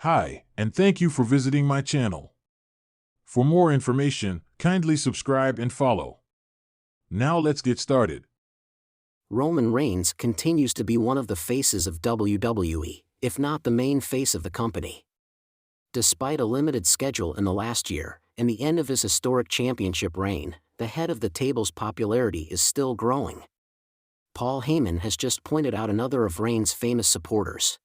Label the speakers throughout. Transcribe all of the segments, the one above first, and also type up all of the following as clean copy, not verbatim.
Speaker 1: Hi, and thank you for visiting my channel. For more information, kindly subscribe and follow. Now let's get started.
Speaker 2: Roman Reigns continues to be one of the faces of WWE, if not the main face of the company. Despite a limited schedule in the last year, and the end of his historic championship reign, the head of the table's popularity is still growing. Paul Heyman has just pointed out another of Reigns' famous supporters.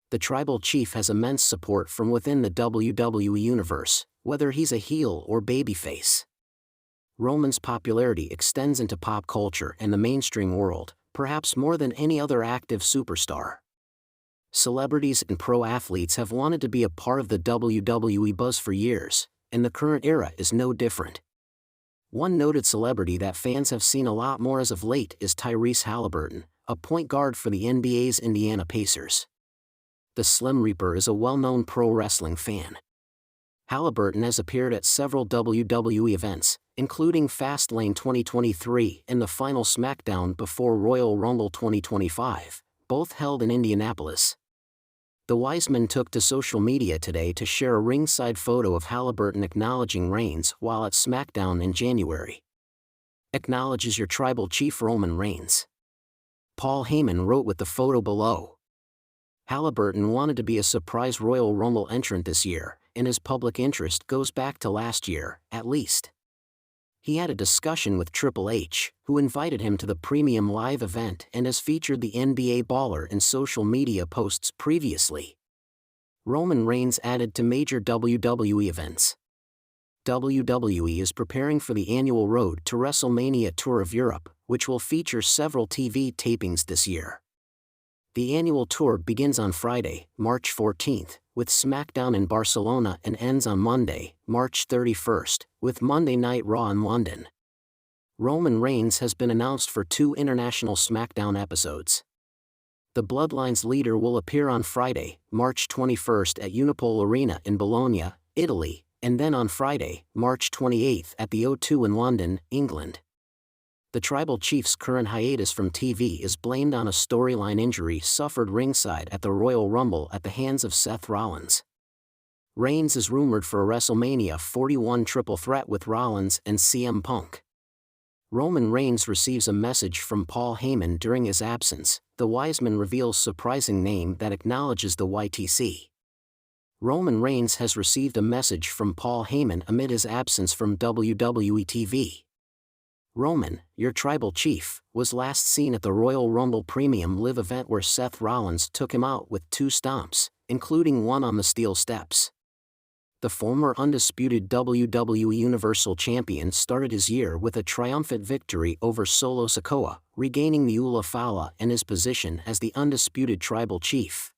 Speaker 2: The tribal chief has immense support from within the WWE universe, whether he's a heel or babyface. Roman's popularity extends into pop culture and the mainstream world, perhaps more than any other active superstar. Celebrities and pro athletes have wanted to be a part of the WWE buzz for years, and the current era is no different. One noted celebrity that fans have seen a lot more as of late is Tyrese Haliburton, a point guard for the NBA's Indiana Pacers. The Slim Reaper is a well-known pro wrestling fan. Haliburton has appeared at several WWE events, including Fastlane 2023 and the final SmackDown before Royal Rumble 2025, both held in Indianapolis. The Wiseman took to social media today to share a ringside photo of Haliburton acknowledging Reigns while at SmackDown in January. "Acknowledges your tribal chief Roman Reigns," Paul Heyman wrote with the photo below. Haliburton wanted to be a surprise Royal Rumble entrant this year, and his public interest goes back to last year, at least. He had a discussion with Triple H, who invited him to the premium live event and has featured the NBA baller in social media posts previously. Roman Reigns added to major WWE events. WWE is preparing for the annual Road to WrestleMania tour of Europe, which will feature several TV tapings this year. The annual tour begins on Friday, March 14th, with SmackDown in Barcelona and ends on Monday, March 31st, with Monday Night Raw in London. Roman Reigns has been announced for 2 international SmackDown episodes. The Bloodline's leader will appear on Friday, March 21st at Unipol Arena in Bologna, Italy, and then on Friday, March 28th at the O2 in London, England. The tribal chief's current hiatus from TV is blamed on a storyline injury suffered ringside at the Royal Rumble at the hands of Seth Rollins. Reigns is rumored for a WrestleMania 41 triple threat with Rollins and CM Punk. Roman Reigns receives a message from Paul Heyman during his absence. The Wiseman reveals surprising name that acknowledges the YTC. Roman Reigns has received a message from Paul Heyman amid his absence from WWE TV. Roman, your tribal chief, was last seen at the Royal Rumble Premium Live event where Seth Rollins took him out with 2 stomps, including one on the steel steps. The former undisputed WWE Universal Champion started his year with a triumphant victory over Solo Sikoa, regaining the Ula Fala and his position as the undisputed tribal chief.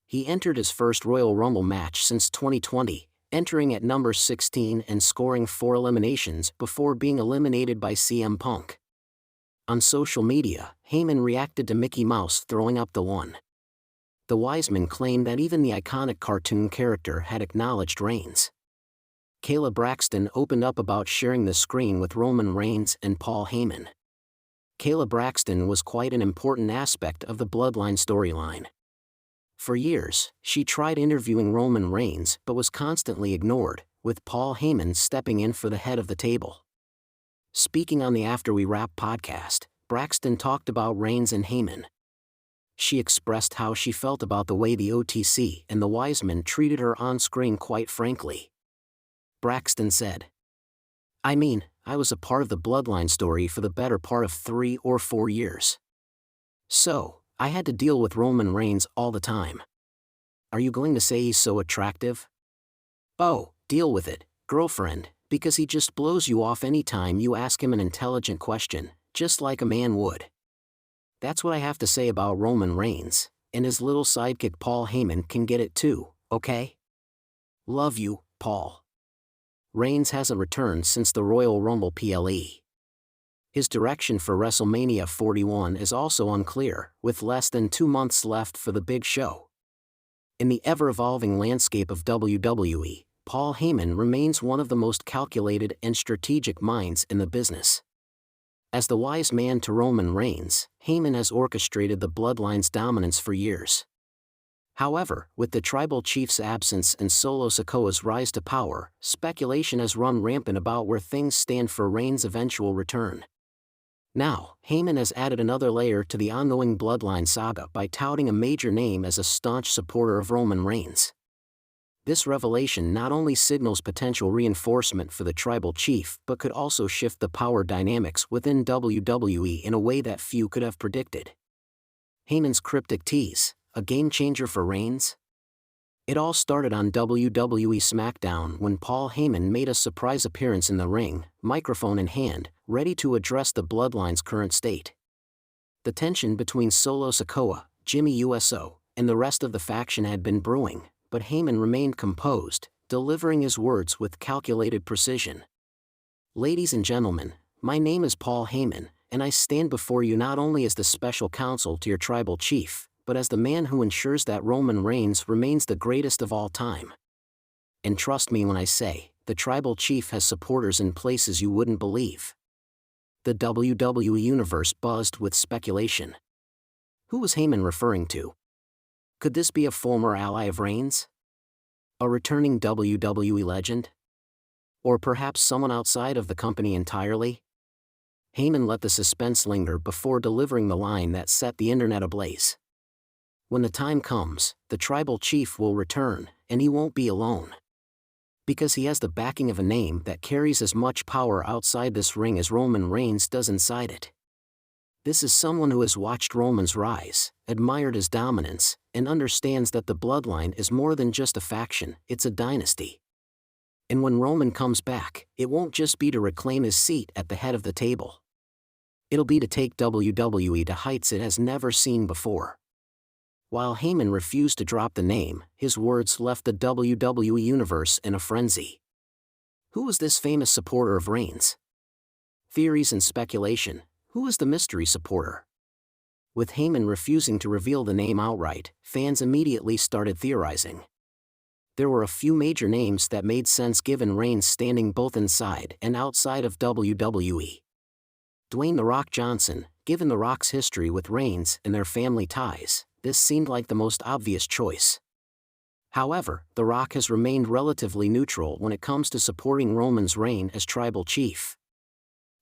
Speaker 2: He entered his first Royal Rumble match since 2020, entering at number 16 and scoring 4 eliminations before being eliminated by CM Punk. On social media, Heyman reacted to Mickey Mouse throwing up the 1. The Wiseman claimed that even the iconic cartoon character had acknowledged Reigns. Kayla Braxton opened up about sharing the screen with Roman Reigns and Paul Heyman. Kayla Braxton was quite an important aspect of the Bloodline storyline. For years, she tried interviewing Roman Reigns but was constantly ignored, with Paul Heyman stepping in for the head of the table. Speaking on the After We Wrap podcast, Braxton talked about Reigns and Heyman. She expressed how she felt about the way the OTC and the Wiseman treated her on screen. Quite frankly, Braxton said, "I mean, I was a part of the Bloodline story for the better part of 3 or 4 years. So, I had to deal with Roman Reigns all the time. Are you going to say he's so attractive? Oh, deal with it, girlfriend, because he just blows you off anytime you ask him an intelligent question, just like a man would." That's what I have to say about Roman Reigns, and his little sidekick Paul Heyman can get it too, okay? Love you, Paul. Reigns hasn't returned since the Royal Rumble PLE. His direction for WrestleMania 41 is also unclear, with less than 2 months left for the big show. In the ever-evolving landscape of WWE, Paul Heyman remains one of the most calculated and strategic minds in the business. As the wise man to Roman Reigns, Heyman has orchestrated the Bloodline's dominance for years. However, with the tribal chief's absence and Solo Sikoa's rise to power, speculation has run rampant about where things stand for Reigns' eventual return. Now, Heyman has added another layer to the ongoing bloodline saga by touting a major name as a staunch supporter of Roman Reigns. This revelation not only signals potential reinforcement for the tribal chief but could also shift the power dynamics within WWE in a way that few could have predicted. Heyman's cryptic tease, a game-changer for Reigns? It all started on WWE SmackDown when Paul Heyman made a surprise appearance in the ring, microphone in hand, ready to address the Bloodline's current state. The tension between Solo Sikoa, Jimmy USO, and the rest of the faction had been brewing, but Heyman remained composed, delivering his words with calculated precision. "Ladies and gentlemen, my name is Paul Heyman, and I stand before you not only as the special counsel to your tribal chief, but as the man who ensures that Roman Reigns remains the greatest of all time. And trust me when I say, the tribal chief has supporters in places you wouldn't believe." The WWE universe buzzed with speculation. Who was Heyman referring to? Could this be a former ally of Reigns? A returning WWE legend? Or perhaps someone outside of the company entirely? Heyman let the suspense linger before delivering the line that set the internet ablaze. "When the time comes, the tribal chief will return, and he won't be alone. Because he has the backing of a name that carries as much power outside this ring as Roman Reigns does inside it. This is someone who has watched Roman's rise, admired his dominance, and understands that the bloodline is more than just a faction, it's a dynasty. And when Roman comes back, it won't just be to reclaim his seat at the head of the table. It'll be to take WWE to heights it has never seen before." While Heyman refused to drop the name, his words left the WWE universe in a frenzy. Who was this famous supporter of Reigns? Theories and speculation. Who is the mystery supporter? With Heyman refusing to reveal the name outright, fans immediately started theorizing. There were a few major names that made sense given Reigns standing both inside and outside of WWE. Dwayne "The Rock" Johnson, given The Rock's history with Reigns and their family ties, this seemed like the most obvious choice. However, The Rock has remained relatively neutral when it comes to supporting Roman's reign as tribal chief.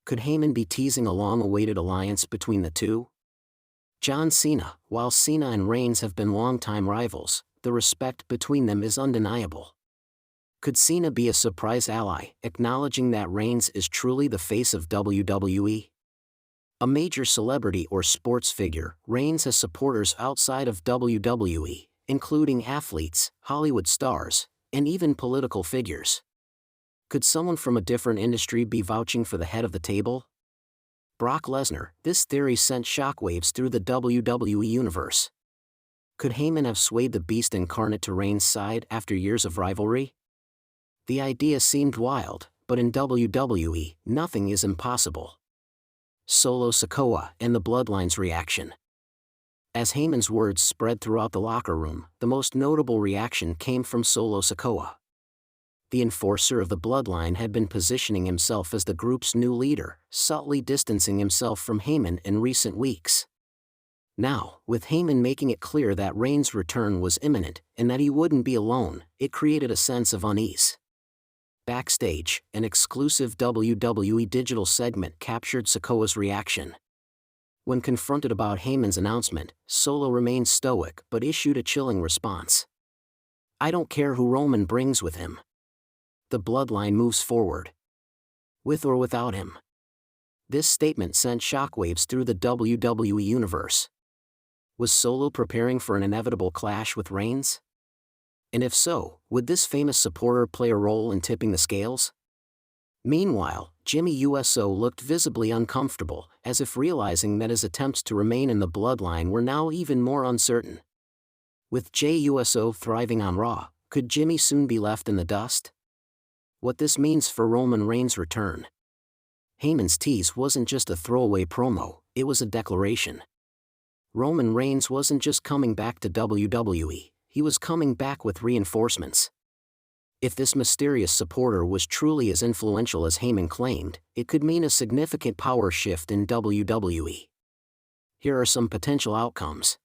Speaker 2: Could Heyman be teasing a long-awaited alliance between the two? John Cena. While Cena and Reigns have been longtime rivals, the respect between them is undeniable. Could Cena be a surprise ally, acknowledging that Reigns is truly the face of WWE? A major celebrity or sports figure, Reigns has supporters outside of WWE, including athletes, Hollywood stars, and even political figures. Could someone from a different industry be vouching for the head of the table? Brock Lesnar. This theory sent shockwaves through the WWE universe. Could Heyman have swayed the beast incarnate to Reigns' side after years of rivalry? The idea seemed wild, but in WWE, nothing is impossible. Solo Sikoa and the Bloodline's reaction. As Heyman's words spread throughout the locker room, the most notable reaction came from Solo Sikoa. The enforcer of the Bloodline had been positioning himself as the group's new leader, subtly distancing himself from Heyman in recent weeks. Now, with Heyman making it clear that Reigns' return was imminent and that he wouldn't be alone, it created a sense of unease. Backstage, an exclusive WWE digital segment captured Sikoa's reaction. When confronted about Heyman's announcement, Solo remained stoic but issued a chilling response. "I don't care who Roman brings with him. The Bloodline moves forward. With or without him." This statement sent shockwaves through the WWE universe. Was Solo preparing for an inevitable clash with Reigns? And if so, would this famous supporter play a role in tipping the scales? Meanwhile, Jimmy USO looked visibly uncomfortable, as if realizing that his attempts to remain in the Bloodline were now even more uncertain. With Jey USO thriving on Raw, could Jimmy soon be left in the dust? What this means for Roman Reigns' return. Heyman's tease wasn't just a throwaway promo, it was a declaration. Roman Reigns wasn't just coming back to WWE, he was coming back with reinforcements. If this mysterious supporter was truly as influential as Heyman claimed, it could mean a significant power shift in WWE. Here are some potential outcomes.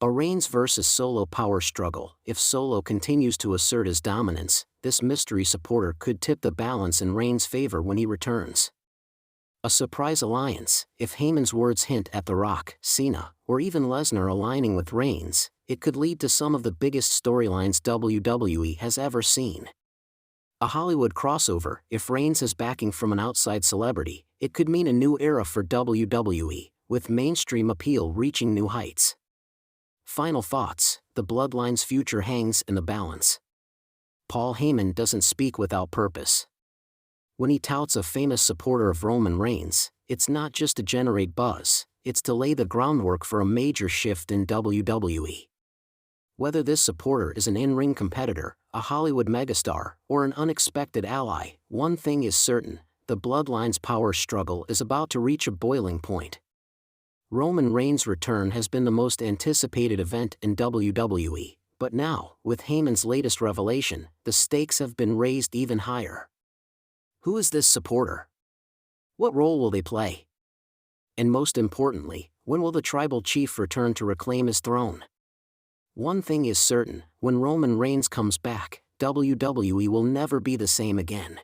Speaker 2: A Reigns vs. Solo power struggle. If Solo continues to assert his dominance, this mystery supporter could tip the balance in Reigns' favor when he returns. A surprise alliance. If Heyman's words hint at The Rock, Cena, or even Lesnar aligning with Reigns, it could lead to some of the biggest storylines WWE has ever seen. A Hollywood crossover. If Reigns has backing from an outside celebrity, it could mean a new era for WWE, with mainstream appeal reaching new heights. Final thoughts. The Bloodline's future hangs in the balance. Paul Heyman doesn't speak without purpose. When he touts a famous supporter of Roman Reigns, it's not just to generate buzz, it's to lay the groundwork for a major shift in WWE. Whether this supporter is an in-ring competitor, a Hollywood megastar, or an unexpected ally, one thing is certain: the Bloodline's power struggle is about to reach a boiling point. Roman Reigns' return has been the most anticipated event in WWE, but now, with Heyman's latest revelation, the stakes have been raised even higher. Who is this supporter? What role will they play? And most importantly, when will the tribal chief return to reclaim his throne? One thing is certain: when Roman Reigns comes back, WWE will never be the same again.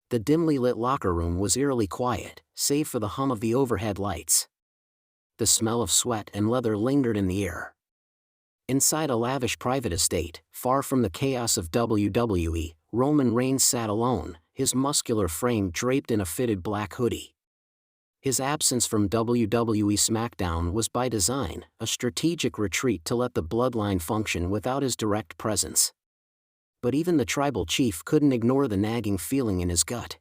Speaker 2: The dimly lit locker room was eerily quiet, save for the hum of the overhead lights. The smell of sweat and leather lingered in the air. Inside a lavish private estate, far from the chaos of WWE, Roman Reigns sat alone, his muscular frame draped in a fitted black hoodie. His absence from WWE SmackDown was by design, a strategic retreat to let the Bloodline function without his direct presence. But even the tribal chief couldn't ignore the nagging feeling in his gut.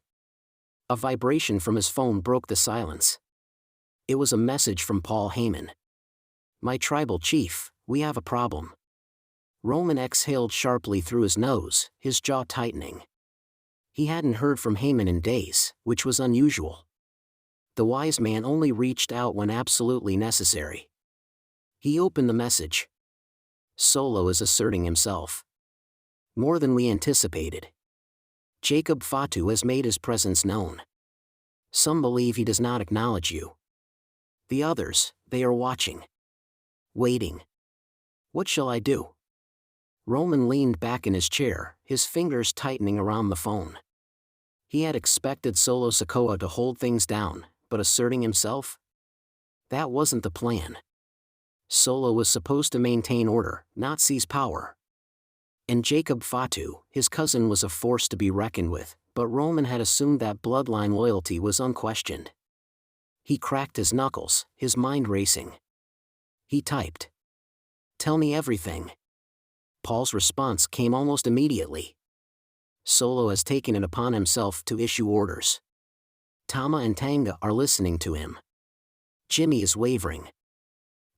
Speaker 2: A vibration from his phone broke the silence. It was a message from Paul Heyman. "My tribal chief, we have a problem." Roman exhaled sharply through his nose, his jaw tightening. He hadn't heard from Heyman in days, which was unusual. The wise man only reached out when absolutely necessary. He opened the message. "Solo is asserting himself. More than we anticipated. Jacob Fatu has made his presence known. Some believe he does not acknowledge you. The others, they are watching. Waiting. What shall I do?" Roman leaned back in his chair, his fingers tightening around the phone. He had expected Solo Sikoa to hold things down, but asserting himself? That wasn't the plan. Solo was supposed to maintain order, not seize power. And Jacob Fatu, his cousin, was a force to be reckoned with, but Roman had assumed that Bloodline loyalty was unquestioned. He cracked his knuckles, his mind racing. He typed, "Tell me everything." Paul's response came almost immediately. "Solo has taken it upon himself to issue orders. Tama and Tanga are listening to him. Jimmy is wavering.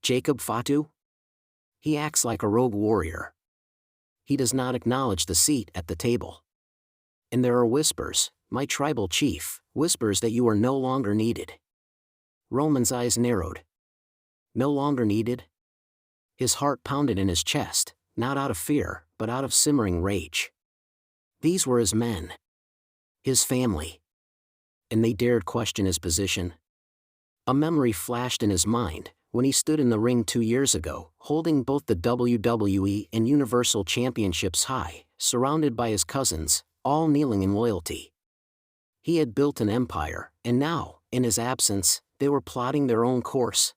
Speaker 2: Jacob Fatu? He acts like a rogue warrior. He does not acknowledge the seat at the table. And there are whispers, my tribal chief, whispers that you are no longer needed." Roman's eyes narrowed. No longer needed? His heart pounded in his chest, not out of fear, but out of simmering rage. These were his men. His family. And they dared question his position? A memory flashed in his mind, when he stood in the ring 2 years ago, holding both the WWE and Universal Championships high, surrounded by his cousins, all kneeling in loyalty. He had built an empire, and now, in his absence, they were plotting their own course.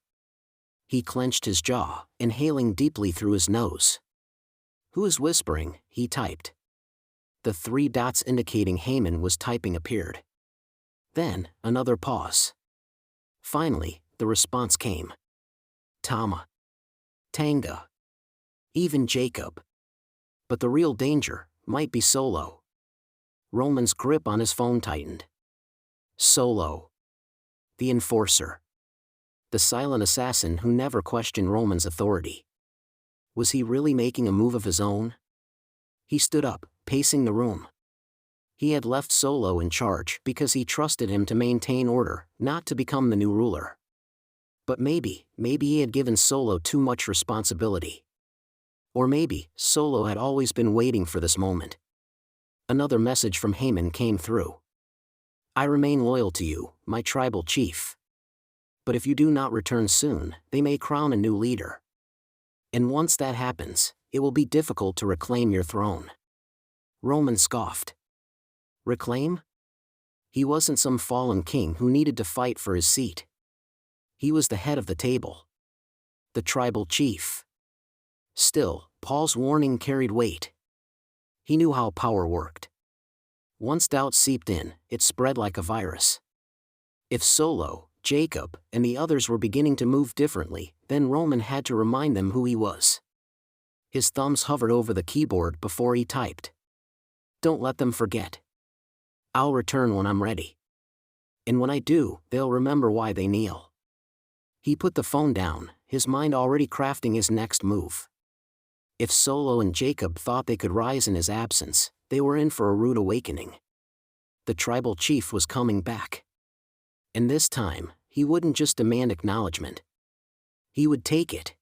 Speaker 2: He clenched his jaw, inhaling deeply through his nose. "Who is whispering?" he typed. The 3 dots indicating Heyman was typing appeared. Then, another pause. Finally, the response came. Tama. Tanga. Even Jacob. But the real danger might be Solo. Roman's grip on his phone tightened. Solo. The enforcer. The silent assassin who never questioned Roman's authority. Was he really making a move of his own? He stood up, pacing the room. He had left Solo in charge because he trusted him to maintain order, not to become the new ruler. But maybe he had given Solo too much responsibility. Or maybe Solo had always been waiting for this moment. Another message from Heyman came through. "I remain loyal to you, my tribal chief. But if you do not return soon, they may crown a new leader." And once that happens, it will be difficult to reclaim your throne. Roman scoffed. Reclaim? He wasn't some fallen king who needed to fight for his seat. He was the head of the table. The tribal chief. Still, Paul's warning carried weight. He knew how power worked. Once doubt seeped in, it spread like a virus. If Solo, Jacob, and the others were beginning to move differently, then Roman had to remind them who he was. His thumbs hovered over the keyboard before he typed. Don't let them forget. I'll return when I'm ready. And when I do, they'll remember why they kneel. He put the phone down, his mind already crafting his next move. If Solo and Jacob thought they could rise in his absence, they were in for a rude awakening. The tribal chief was coming back. And this time, he wouldn't just demand acknowledgement. He would take it.